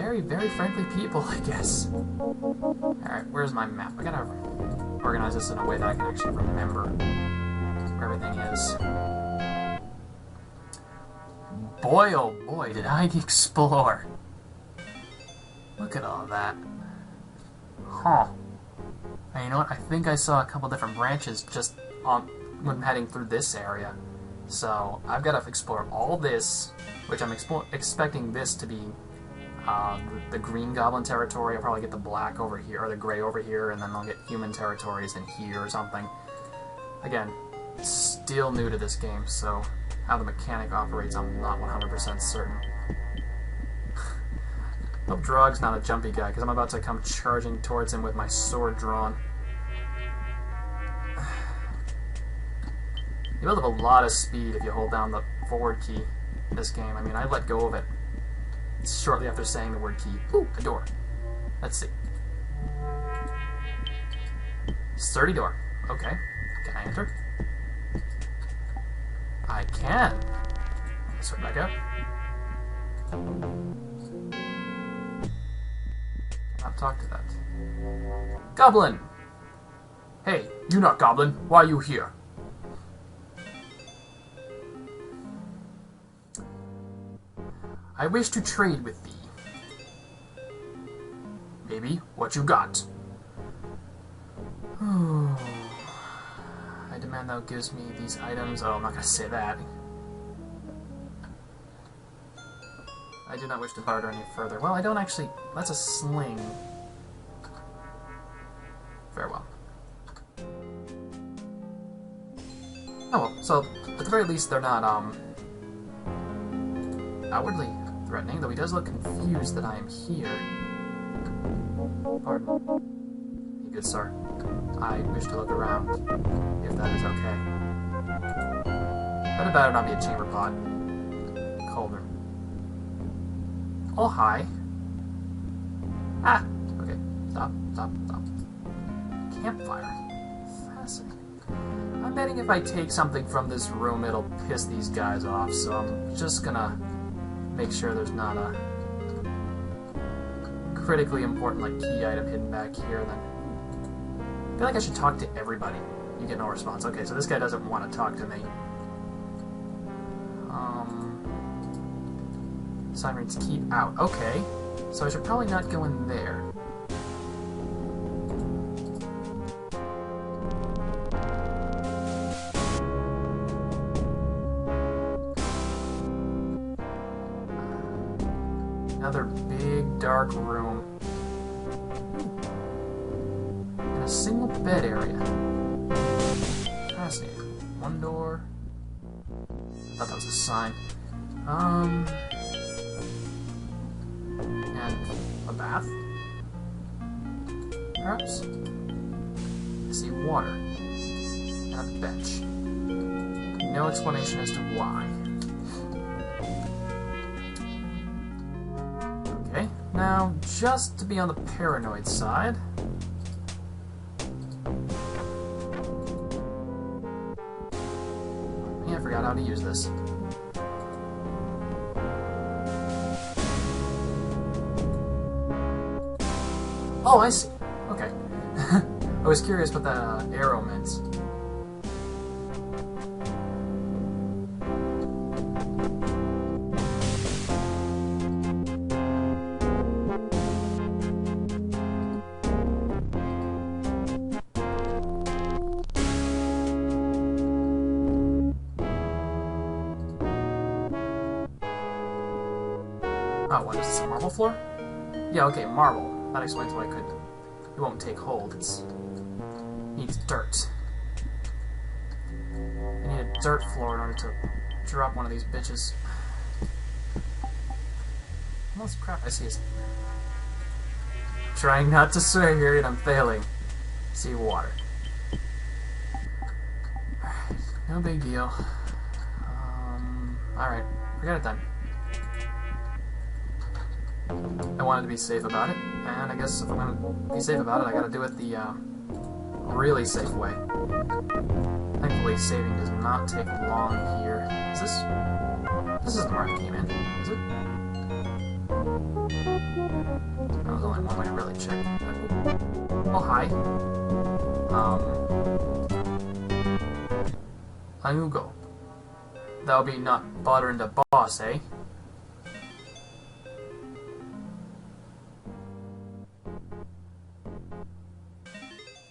very, very friendly people, I guess. Alright, where's my map? I gotta organize this in a way that I can actually remember where everything is. Boy, oh boy, did I explore. Look at all that. Huh. And you know what? I think I saw a couple different branches just when heading through this area. So I've got to explore all this, which I'm expecting this to be the green goblin territory. I'll probably get the black over here, or the gray over here, and then I'll get human territories in here or something. Again, still new to this game, so how the mechanic operates I'm not 100% certain. Hope Drog's not a jumpy guy, because I'm about to come charging towards him with my sword drawn. You build up a lot of speed if you hold down the forward key in this game. I mean, I let go of it shortly after saying the word key. Ooh, a door. Let's see. Sturdy door. Okay. Can I enter? I can. Let's right back up. Cannot talk to that. Goblin! Hey, you not goblin. Why are you here? I wish to trade with thee. Maybe what you got. I demand thou gives me these items. Oh, I'm not gonna say that. I do not wish to barter any further. Well, I don't actually... That's a sling. Farewell. Oh well, so at the very least they're not, outwardly threatening, though he does look confused that I am here. Pardon. Good sir. I wish to look around, if that is okay. But it better not be a chamber pot. Cauldron. Oh, hi. Ah! Okay. Stop. Campfire. Fascinating. I'm betting if I take something from this room, it'll piss these guys off, so I'm just gonna make sure there's not a critically important, like, key item hidden back here, then. I feel like I should talk to everybody. You get no response. Okay, so this guy doesn't want to talk to me. Sign reads keep out. Okay, so I should probably not go in there. Another big, dark room. And a single bed area. Fascinating. One door. I thought that was a sign. And a bath? Perhaps? I see water. And a bench. No explanation as to why. Okay, now, just to be on the paranoid side... Yeah, I forgot how to use this. Oh, I see. Okay. I was curious what that arrow meant. Oh, what is this, a marble floor? Yeah, okay, marble. That explains why it won't take hold. It needs dirt. I need a dirt floor in order to drop one of these bitches. Most crap, I see is trying not to swear here and I'm failing. See water. Alright, no big deal. Alright, forget it then. I wanted to be safe about it, and I guess if I'm gonna be safe about it, I gotta do it the, really safe way. Thankfully, saving does not take long here. Is this? This isn't where I came in, is it? That was only one way to really check. Oh, hi. Ayugo. That'll be not bothering the boss, eh?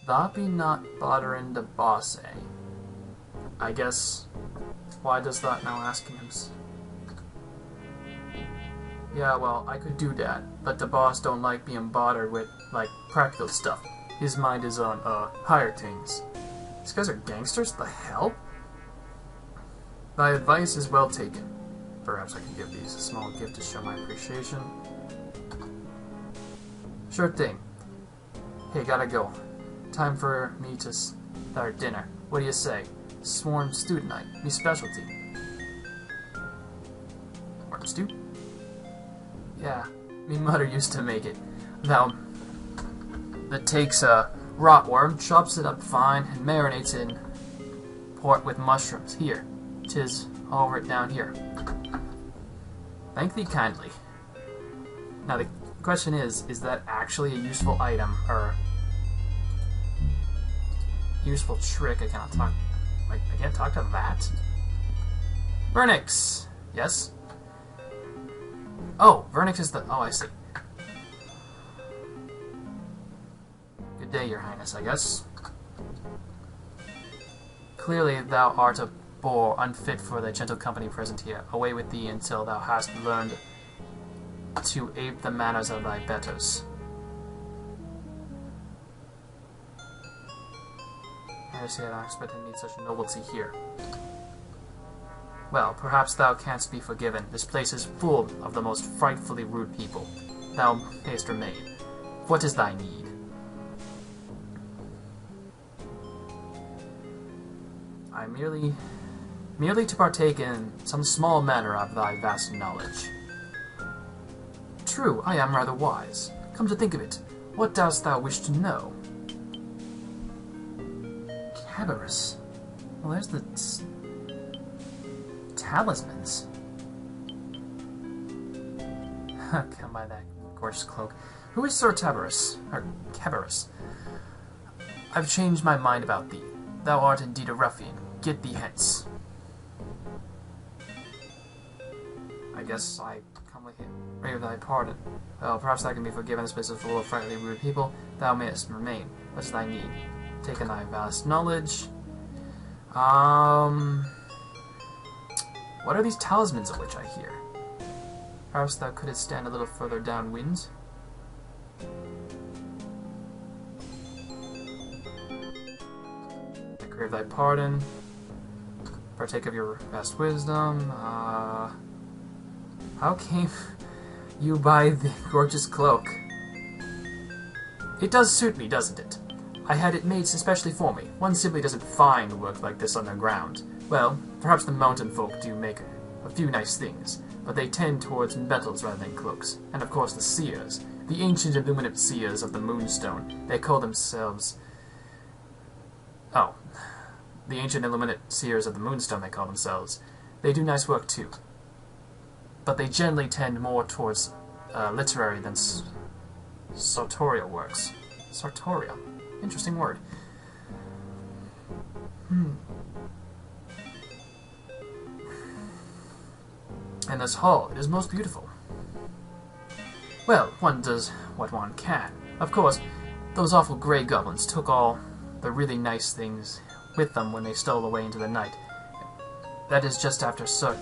That'll be not bothering the boss, eh? I guess. Why does that now asking him? Yeah, well, I could do that, but the boss don't like being bothered with, like, practical stuff. His mind is on, higher things. These guys are gangsters? The hell? Thy advice is well taken. Perhaps I can give these a small gift to show my appreciation. Sure thing. Hey, gotta go. Time for me to start dinner. What do you say? Swarm stew tonight. Me specialty. Swarm stew? Yeah, me mother used to make it. Now, that takes a rotworm, chops it up fine, and marinates it in pork with mushrooms. Here, 'tis all right down here. Thank thee kindly. Now the question is that actually a useful item, or useful trick? I can't talk to that. Vernix! Yes? Oh, Vernix is the... Oh, I see. Good day, your highness, I guess. Clearly thou art a boor unfit for the gentle company present here. Away with thee until thou hast learned to ape the manners of thy betters. I see that I expect to meet such nobility here. Well, perhaps thou canst be forgiven. This place is full of the most frightfully rude people. Thou mayst remain. What is thy need? I merely to partake in some small manner of thy vast knowledge. True, I am rather wise. Come to think of it, what dost thou wish to know? Cabarrus. Well, there's the talismans. Come by that gorgeous cloak. Who is Sir Tabarrus? Or Cabarrus? I've changed my mind about thee. Thou art indeed a ruffian. Get thee hence. I guess I come with him. Brave thy pardon. Well, perhaps thou can be forgiven. This place is full of frightfully rude people. Thou mayest remain. What is thy need? Taken thy vast knowledge. What are these talismans of which I hear? Perhaps thou couldst stand a little further downwind? I crave thy pardon. Partake of your vast wisdom. How came you by the gorgeous cloak? It does suit me, doesn't it? I had it made especially for me. One simply doesn't find work like this underground. Well, perhaps the mountain folk do make a few nice things, but they tend towards metals rather than cloaks. And of course the seers, the ancient illuminate seers of the Moonstone, they call themselves... Oh, the ancient illuminate seers of the Moonstone, they call themselves. They do nice work too. But they generally tend more towards literary than sartorial works. Sartorial. Interesting word. And this hall, it is most beautiful. Well, one does what one can. Of course, those awful grey goblins took all the really nice things with them when they stole away into the night. That is just after Sir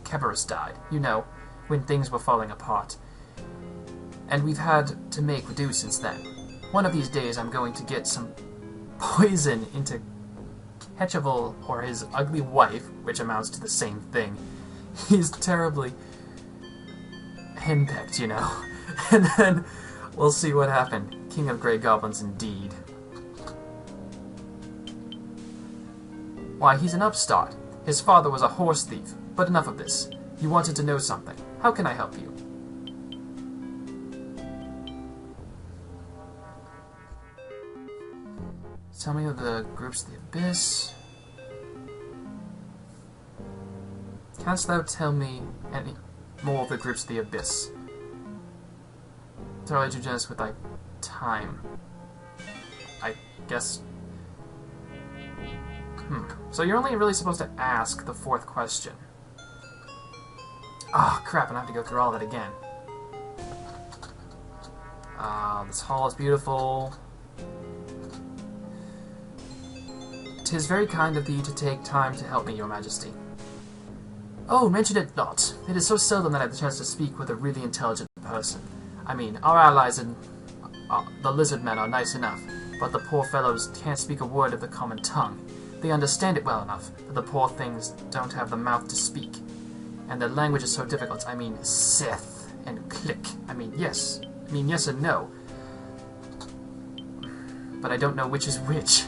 Cabarrus died, you know, when things were falling apart. And we've had to make do since then. One of these days I'm going to get some poison into Ketcheval or his ugly wife, which amounts to the same thing. He's terribly henpecked, you know. And then we'll see what happened. King of Grey Goblins indeed. Why, he's an upstart. His father was a horse thief. But enough of this. You wanted to know something. How can I help you? Tell me of the groups of the Abyss. Canst thou tell me any more of the groups of the Abyss? thoroughly too generous with, like, time. I guess... So you're only really supposed to ask the 4th question. Oh, crap, and I have to go through all of it again. This hall is beautiful. 'Tis very kind of thee to take time to help me, your majesty. Oh, mention it not. It is so seldom that I have the chance to speak with a really intelligent person. I mean, our allies and the lizard men are nice enough, but the poor fellows can't speak a word of the common tongue. They understand it well enough, but the poor things don't have the mouth to speak. And their language is so difficult. I mean, Sith and click. I mean, yes and no. But I don't know which is which.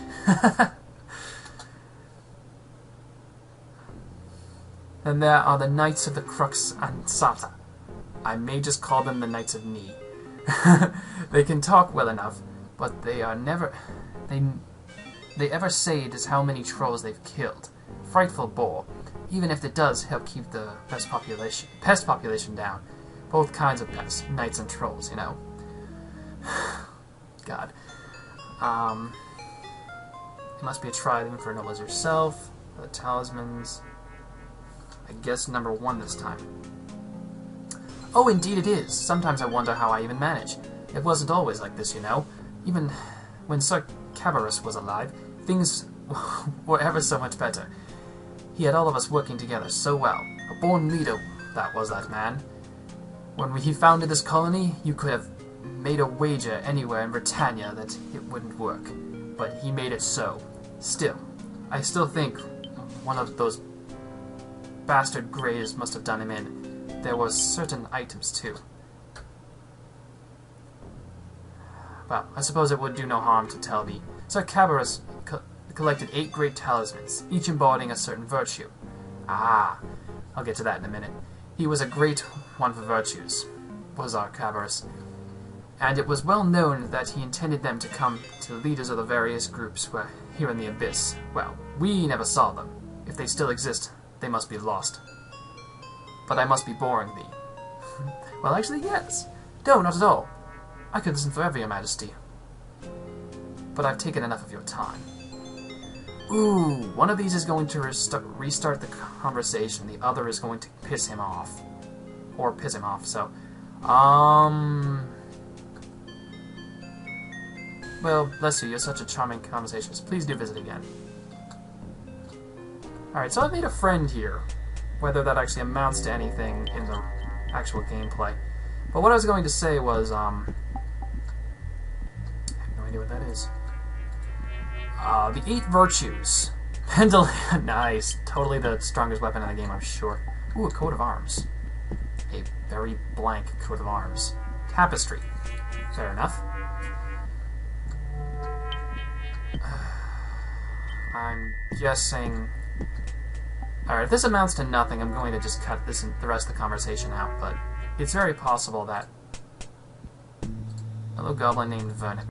Then there are the Knights of the Crux and Sata. I may just call them the Knights of Knee. They can talk well enough, but they are never... They ever say just how many trolls they've killed. Frightful bore. Even if it does help keep the pest population down. Both kinds of pests, knights and trolls, you know. God. It must be a tried infernal as yourself. The talismans. I guess number 1 this time. Oh, indeed it is. Sometimes I wonder how I even manage. It wasn't always like this, you know. Even when Sir Cabarrus was alive, things were ever so much better. He had all of us working together so well. A born leader, that was that man. When he founded this colony, you could have made a wager anywhere in Britannia that it wouldn't work. But he made it so. Still, I still think one of those bastard Greys must have done him in. There were certain items, too. Well, I suppose it would do no harm to tell thee. Sir Cabarrus collected 8 great talismans, each embodying a certain virtue. Ah, I'll get to that in a minute. He was a great one for virtues, was our Cabarrus. And it was well known that he intended them to come to the leaders of the various groups here in the Abyss. Well, we never saw them. If they still exist, they must be lost. But I must be boring thee. Well, actually, yes. No, not at all. I could listen forever, your majesty. But I've taken enough of your time. Ooh, one of these is going to restart the conversation. The other is going to piss him off. Or piss him off, so... Well, bless you, you're such a charming conversationalist. Please do visit again. Alright, so I've made a friend here. Whether that actually amounts to anything in the actual gameplay. But what I was going to say was, I have no idea what that is. The 8 virtues. Nice. Totally the strongest weapon in the game, I'm sure. Ooh, a coat of arms. A very blank coat of arms. Tapestry. Fair enough. I'm guessing... Alright, if this amounts to nothing, I'm going to just cut this and the rest of the conversation out, but it's very possible that... A little goblin named Vernon.